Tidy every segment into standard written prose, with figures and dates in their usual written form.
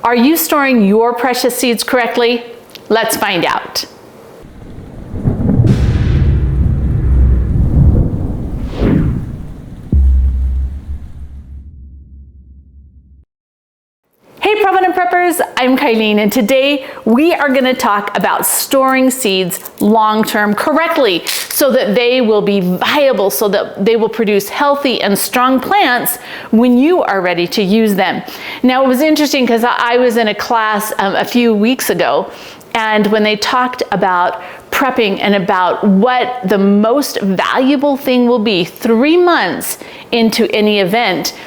Are you storing your precious seeds correctly? Let's find out. Hey Provident Preppers, I'm Kylene, and today we are going to talk about storing seeds long-term correctly so that they will be viable, so that they will produce healthy and strong plants when you are ready to use them. Now, it was interesting because I was in a class a few weeks ago, and when they talked about prepping and about what the most valuable thing will be 3 months into any event,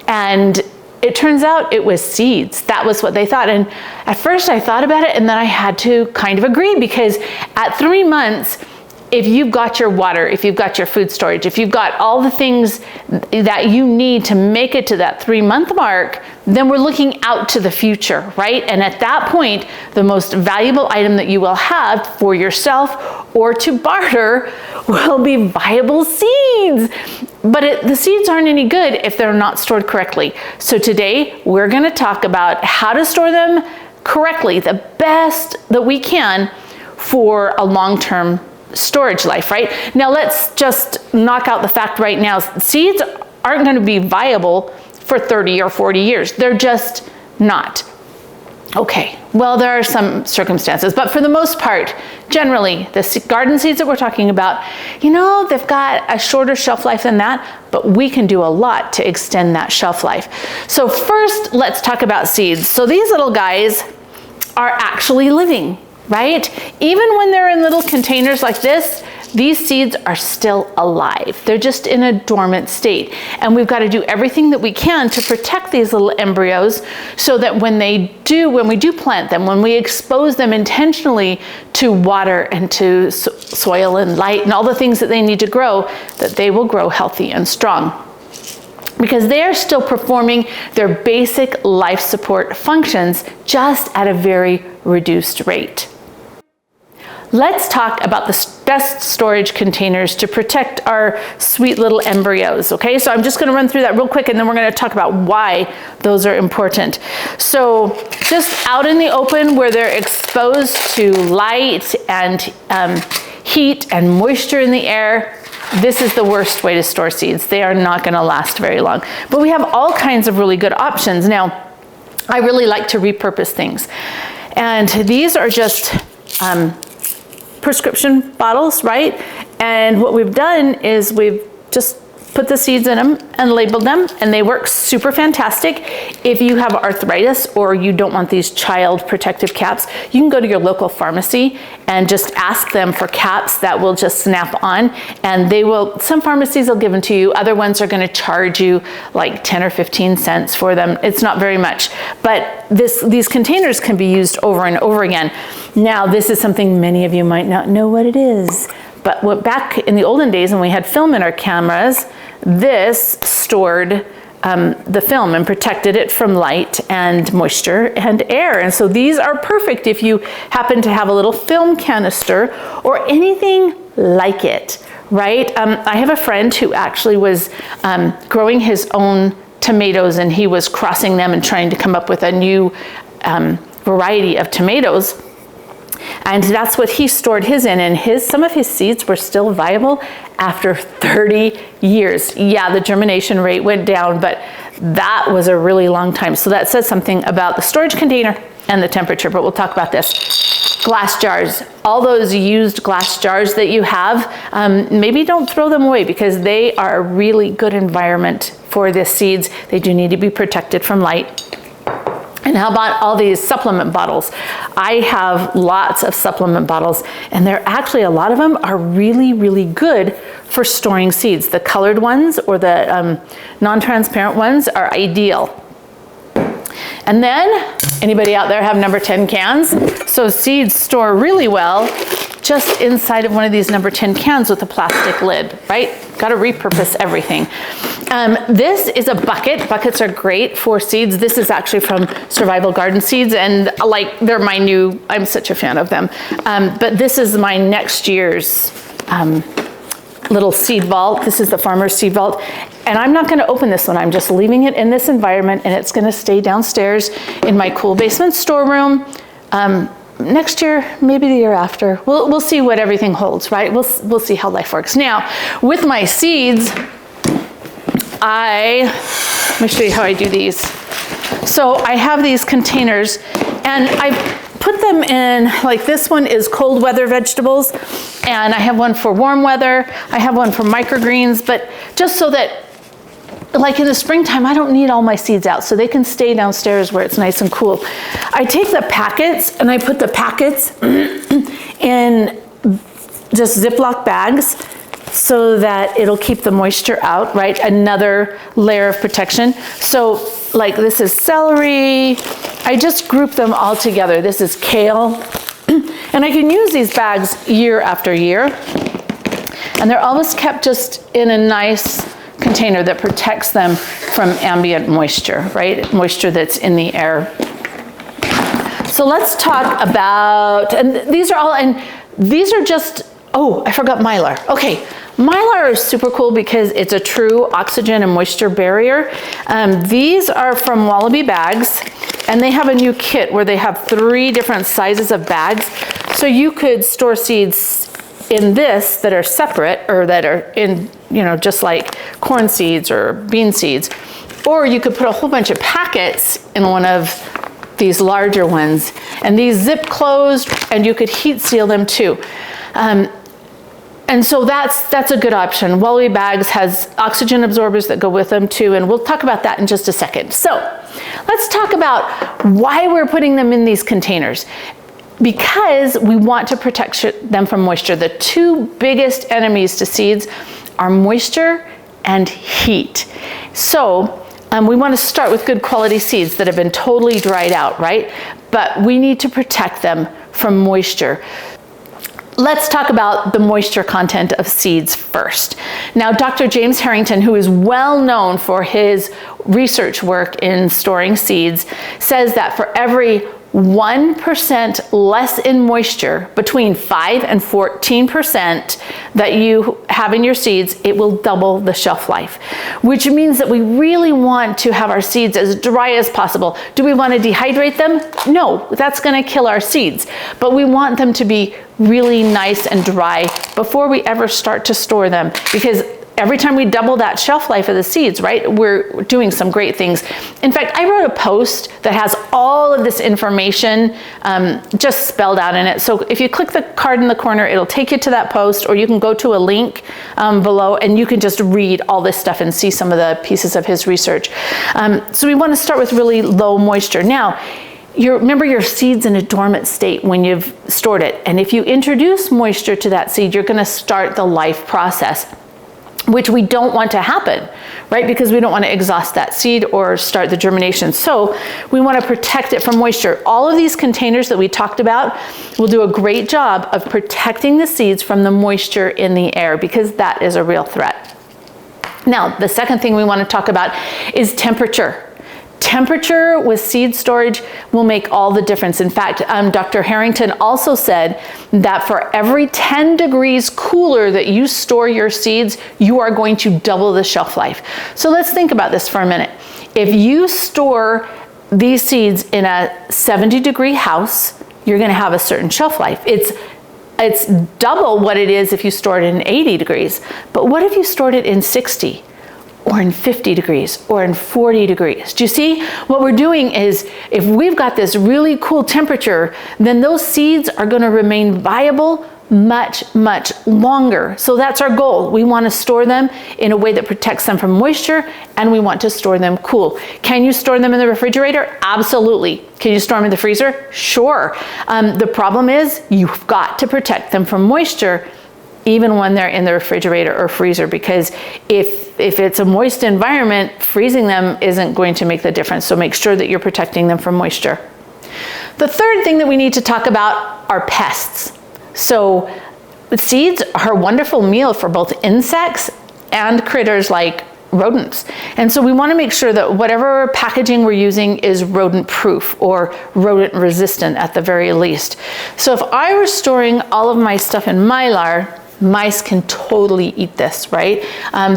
and it turns out it was seeds. That was what they thought. And at first I thought about it, and then I had to kind of agree, because at 3 months, if you've got your water, if you've got your food storage, if you've got all the things that you need to make it to that 3-month mark, then we're looking out to the future, right? And at that point, the most valuable item that you will have for yourself or to barter will be viable seeds. But the seeds aren't any good if they're not stored correctly. So today, we're gonna talk about how to store them correctly, the best that we can for a long-term storage life, right? Now let's just knock out the fact right now. Seeds aren't going to be viable for 30 or 40 years. They're just not. Okay, well, there are some circumstances, but for the most part, generally, the garden seeds that we're talking about, you know, they've got a shorter shelf life than that, but we can do a lot to extend that shelf life. So first, let's talk about seeds. So these little guys are actually living, right? Even when they're in little containers like this, these seeds are still alive. They're just in a dormant state. And we've got to do everything that we can to protect these little embryos so that when we do plant them, when we expose them intentionally to water and to soil and light and all the things that they need to grow, that they will grow healthy and strong, because they are still performing their basic life support functions just at a very reduced rate. Let's talk about the best storage containers to protect our sweet little embryos, okay? So I'm just gonna run through that real quick, and then we're gonna talk about why those are important. So just out in the open where they're exposed to light and heat and moisture in the air, this is the worst way to store seeds. They are not gonna last very long. But we have all kinds of really good options. Now, I really like to repurpose things. And these are just prescription bottles, right? And what we've done is we've just put the seeds in them and labeled them, and they work super fantastic. If you have arthritis or you don't want these child protective caps, you can go to your local pharmacy and just ask them for caps that will just snap on, and they will, some pharmacies will give them to you, other ones are gonna charge you like 10 or 15 cents for them. It's not very much, but these containers can be used over and over again. Now, this is something many of you might not know what it is, but back in the olden days when we had film in our cameras, this stored the film and protected it from light and moisture and air. And so these are perfect if you happen to have a little film canister or anything like it, right? I have a friend who actually was growing his own tomatoes, and he was crossing them and trying to come up with a new variety of tomatoes. And that's what he stored his in, and some of his seeds were still viable after 30 years. Yeah, the germination rate went down, but that was a really long time. So that says something about the storage container and the temperature, but we'll talk about this. Glass jars, all those used glass jars that you have, maybe don't throw them away, because they are a really good environment for the seeds. They do need to be protected from light. And how about all these supplement bottles? I have lots of supplement bottles, and they're actually, a lot of them are really, really good for storing seeds. The colored ones or the non-transparent ones are ideal. And then, anybody out there have number 10 cans? So seeds store really well just inside of one of these number 10 cans with a plastic lid, right? Got to repurpose everything. This is a bucket. Buckets are great for seeds. This is actually from Survival Garden Seeds, and like, they're my new, I'm such a fan of them. But this is my next year's little seed vault. This is the farmer's seed vault. And I'm not gonna open this one. I'm just leaving it in this environment, and it's gonna stay downstairs in my cool basement storeroom. Next year, maybe the year after. We'll see what everything holds, right? We'll see how life works. Now, with my seeds, let me show you how I do these. So I have these containers, and I put them in, like this one is cold weather vegetables, and I have one for warm weather. I have one for microgreens, but just so that, like in the springtime, I don't need all my seeds out, so they can stay downstairs where it's nice and cool. I take the packets and I put the packets in just Ziploc bags so that it'll keep the moisture out, right? Another layer of protection. So like this is celery. I just group them all together. This is kale. And I can use these bags year after year. And they're always kept just in a nice container that protects them from ambient moisture, right? Moisture that's in the air. So let's talk about, and these are just, oh, I forgot mylar. Okay, mylar is super cool because it's a true oxygen and moisture barrier. These are from Wallaby Bags, and they have a new kit where they have 3 different sizes of bags. So you could store seeds in this that are separate, or that are in, you know, just like corn seeds or bean seeds. Or you could put a whole bunch of packets in one of these larger ones, and these zip closed, and you could heat seal them too. And so that's a good option. Wallaby Bags has oxygen absorbers that go with them too, and we'll talk about that in just a second. So let's talk about why we're putting them in these containers. Because we want to protect them from moisture. The 2 biggest enemies to seeds are moisture and heat. So we want to start with good quality seeds that have been totally dried out, right? But we need to protect them from moisture. Let's talk about the moisture content of seeds first. Now, Dr. James Harrington, who is well known for his research work in storing seeds, says that for every 1% less in moisture, between 5 and 14% that you have in your seeds, it will double the shelf life, which means that we really want to have our seeds as dry as possible. Do we want to dehydrate them? No, that's going to kill our seeds, but we want them to be really nice and dry before we ever start to store them, because every time we double that shelf life of the seeds, right, we're doing some great things. In fact, I wrote a post that has all of this information just spelled out in it. So if you click the card in the corner, it'll take you to that post, or you can go to a link below and you can just read all this stuff and see some of the pieces of his research. So we want to start with really low moisture. Now, remember your seed's in a dormant state when you've stored it. And if you introduce moisture to that seed, you're going to start the life process, which we don't want to happen, right? Because we don't want to exhaust that seed or start the germination. So we want to protect it from moisture. All of these containers that we talked about will do a great job of protecting the seeds from the moisture in the air, because that is a real threat. Now, the second thing we want to talk about is temperature. Temperature with seed storage will make all the difference. In fact, Dr. Harrington also said that for every 10 degrees cooler that you store your seeds, you are going to double the shelf life. So let's think about this for a minute. If you store these seeds in a 70-degree house, you're going to have a certain shelf life. It's double what it is if you store it in 80 degrees. But what if you stored it in 60? Or in 50 degrees, or in 40 degrees. Do you see? What we're doing is, if we've got this really cool temperature, then those seeds are going to remain viable much, much longer. So that's our goal. We want to store them in a way that protects them from moisture, and we want to store them cool. Can you store them in the refrigerator? Absolutely. Can you store them in the freezer? Sure. The problem is, you've got to protect them from moisture even when they're in the refrigerator or freezer, because if it's a moist environment, freezing them isn't going to make the difference. So make sure that you're protecting them from moisture. The third thing that we need to talk about are pests. So seeds are a wonderful meal for both insects and critters like rodents. And so we want to make sure that whatever packaging we're using is rodent proof or rodent resistant at the very least. So if I were storing all of my stuff in Mylar, Mice can totally eat this, right?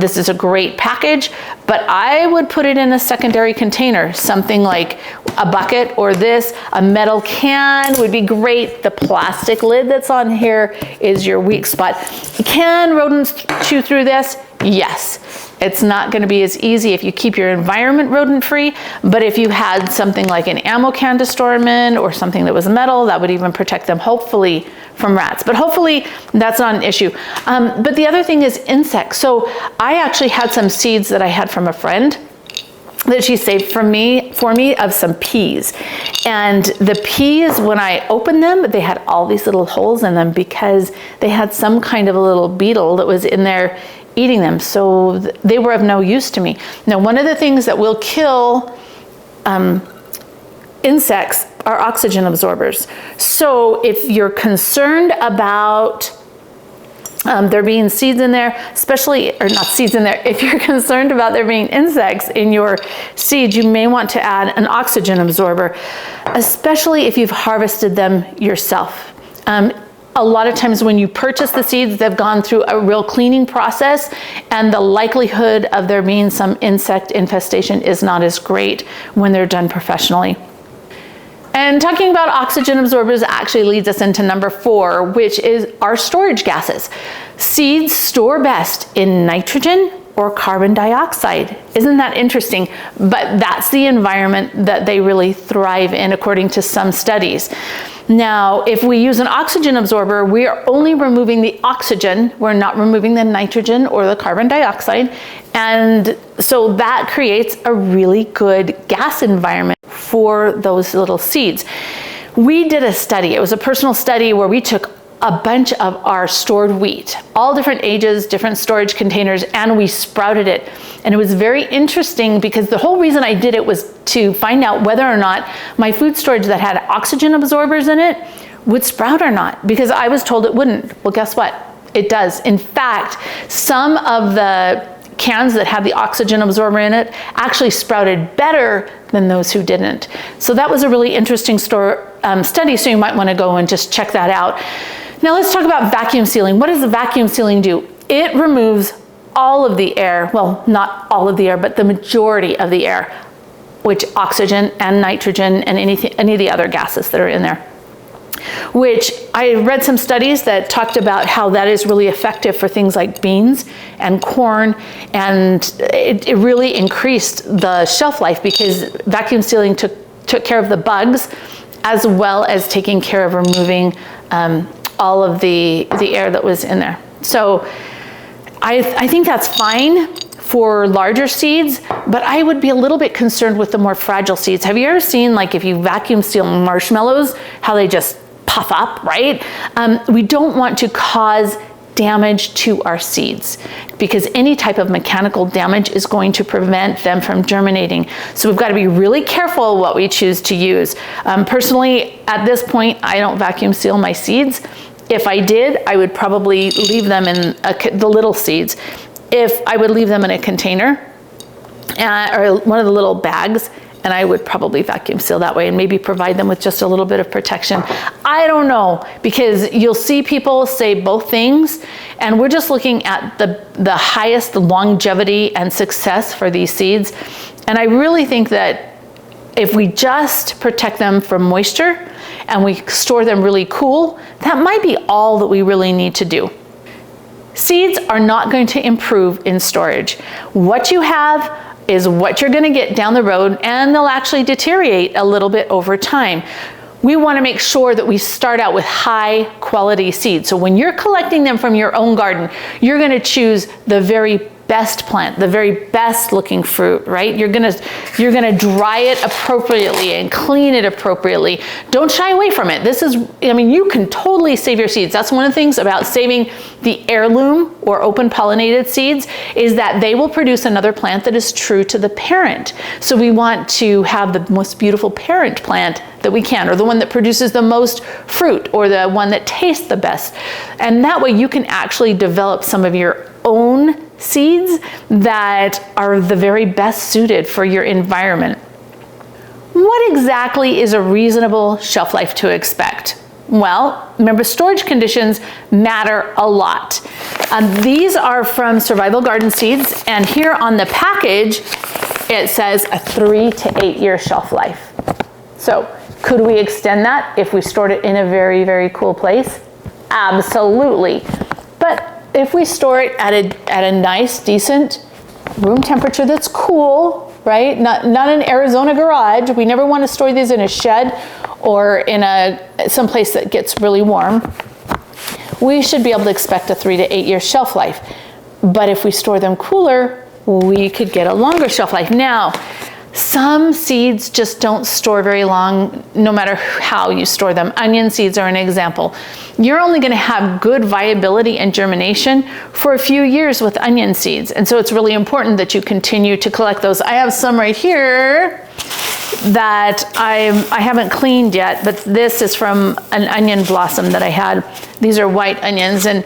This is a great package, but I would put it in a secondary container, something like a bucket or this. A metal can would be great. The plastic lid that's on here is your weak spot. Can rodents chew through this? Yes. It's not going to be as easy if you keep your environment rodent-free, but if you had something like an ammo can to store them in or something that was metal, that would even protect them, hopefully, from rats. But hopefully that's not an issue. But the other thing is insects. So I actually had some seeds that I had from a friend that she saved for me of some peas. And the peas, when I opened them, they had all these little holes in them because they had some kind of a little beetle that was in there eating them. So they were of no use to me. Now, one of the things that will kill insects are oxygen absorbers. So if you're concerned about there being seeds in there, especially, or not seeds in there, if you're concerned about there being insects in your seeds, you may want to add an oxygen absorber, especially if you've harvested them yourself. A lot of times when you purchase the seeds, they've gone through a real cleaning process, and the likelihood of there being some insect infestation is not as great when they're done professionally. And talking about oxygen absorbers actually leads us into number 4, which is our storage gases. Seeds store best in nitrogen or carbon dioxide. Isn't that interesting? But that's the environment that they really thrive in, according to some studies. Now, if we use an oxygen absorber, we are only removing the oxygen. We're not removing the nitrogen or the carbon dioxide. And so that creates a really good gas environment for those little seeds. We did a study. It was a personal study where we took a bunch of our stored wheat, all different ages, different storage containers, and we sprouted it. And it was very interesting because the whole reason I did it was to find out whether or not my food storage that had oxygen absorbers in it would sprout or not, because I was told it wouldn't. Well, guess what? It does. In fact, some of the cans that had the oxygen absorber in it actually sprouted better than those who didn't. So that was a really interesting study, so you might want to go and just check that out. Now let's talk about vacuum sealing. What does the vacuum sealing do? It removes all of the air, well, not all of the air, but the majority of the air, which oxygen and nitrogen and any of the other gases that are in there. Which I read some studies that talked about how that is really effective for things like beans and corn, and it really increased the shelf life because vacuum sealing took care of the bugs as well as taking care of removing all of the air that was in there. So I think that's fine for larger seeds, but I would be a little bit concerned with the more fragile seeds. Have you ever seen, like, if you vacuum seal marshmallows, how they just puff up, right? We don't want to cause damage to our seeds because any type of mechanical damage is going to prevent them from germinating. So we've got to be really careful what we choose to use. Personally, at this point, I don't vacuum seal my seeds. If I did, I would probably leave them in the little seeds. If I would leave them in a container or one of the little bags, and I would probably vacuum seal that way and maybe provide them with just a little bit of protection. I don't know, because you'll see people say both things, and we're just looking at the highest longevity and success for these seeds. And I really think that if we just protect them from moisture and we store them really cool, that might be all that we really need to do. Seeds are not going to improve in storage. What you have is what you're going to get down the road, and they'll actually deteriorate a little bit over time. We want to make sure that we start out with high quality seeds. So when you're collecting them from your own garden, you're going to choose the very best plant, the very best looking fruit, right? You're gonna dry it appropriately and clean it appropriately. Don't shy away from it. You can totally save your seeds. That's one of the things about saving the heirloom or open pollinated seeds, is that they will produce another plant that is true to the parent. So we want to have the most beautiful parent plant that we can, or the one that produces the most fruit, or the one that tastes the best. And that way you can actually develop some of your own seeds that are the very best suited for your environment. What exactly is a reasonable shelf life to expect? Well, remember, storage conditions matter a lot. These are from Survival Garden Seeds, and here on the package, it says a 3 to 8 year shelf life. So could we extend that if we stored it in a very, very cool place? Absolutely. But if we store it at a nice, decent room temperature that's cool, right? Not an Arizona garage. We never want to store these in a shed or in some place that gets really warm. We should be able to expect a 3 to 8 year shelf life. But if we store them cooler, we could get a longer shelf life. Now, some seeds just don't store very long, no matter how you store them. Onion seeds are an example. You're only going to have good viability and germination for a few years with onion seeds. And so it's really important that you continue to collect those. I have some right here that I haven't cleaned yet, but this is from an onion blossom that I had. These are white onions, and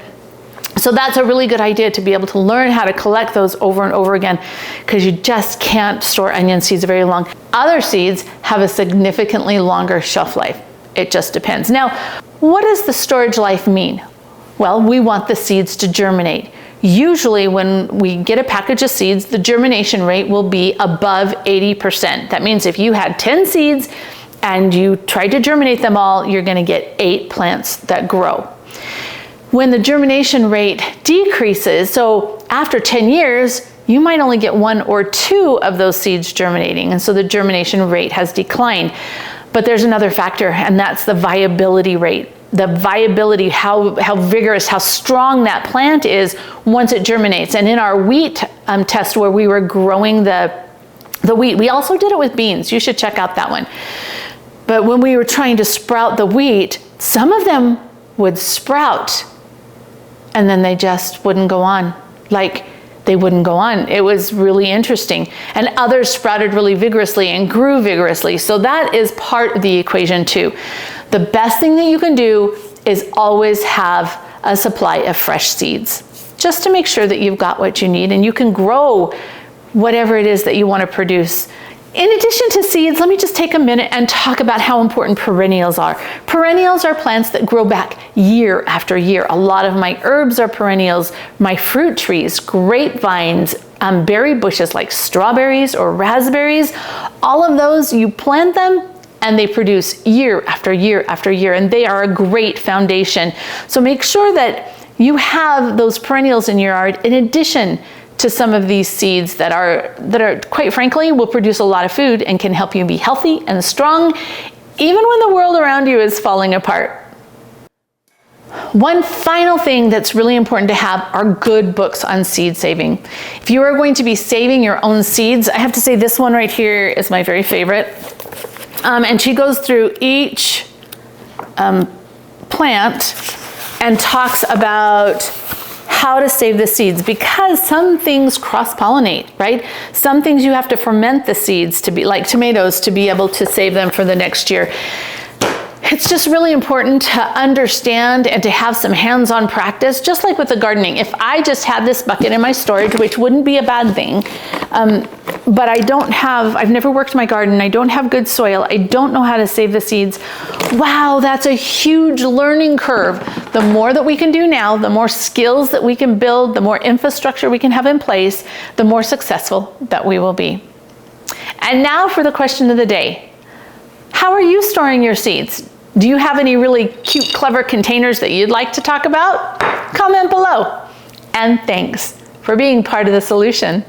so that's a really good idea to be able to learn how to collect those over and over again, because you just can't store onion seeds very long. Other seeds have a significantly longer shelf life. It just depends. Now, what does the storage life mean? Well, we want the seeds to germinate. Usually when we get a package of seeds, the germination rate will be above 80%. That means if you had 10 seeds and you tried to germinate them all, you're going to get 8 plants that grow. When the germination rate decreases, so after 10 years, you might only get 1 or 2 of those seeds germinating, and so the germination rate has declined. But there's another factor, and that's the viability rate. The viability, how vigorous, how strong that plant is once it germinates. And in our wheat test where we were growing the wheat, we also did it with beans. You should check out that one. But when we were trying to sprout the wheat, some of them would sprout and then they just wouldn't go on. Like, they wouldn't go on. It was really interesting. And others sprouted really vigorously and grew vigorously. So that is part of the equation too. The best thing that you can do is always have a supply of fresh seeds, just to make sure that you've got what you need and you can grow whatever it is that you want to produce. In addition to seeds, let me just take a minute and talk about how important perennials are. Perennials are plants that grow back year after year. A lot of my herbs are perennials. My fruit trees, grapevines, berry bushes like strawberries or raspberries, all of those, you plant them and they produce year after year after year, and they are a great foundation. So make sure that you have those perennials in your yard in addition to some of these seeds that are quite frankly will produce a lot of food and can help you be healthy and strong even when the world around you is falling apart. One final thing that's really important to have are good books on seed saving. If you are going to be saving your own seeds, I have to say this one right here is my very favorite. And she goes through each plant and talks about how to save the seeds, because some things cross-pollinate, right? Some things you have to ferment the seeds to be, like tomatoes, to be able to save them for the next year. It's just really important to understand and to have some hands-on practice, just like with the gardening. If I just had this bucket in my storage, which wouldn't be a bad thing, but I've never worked my garden, I don't have good soil, I don't know how to save the seeds. Wow, that's a huge learning curve. The more that we can do now, the more skills that we can build, the more infrastructure we can have in place, the more successful that we will be. And now for the question of the day. How are you storing your seeds? Do you have any really cute, clever containers that you'd like to talk about? Comment below. And thanks for being part of the solution.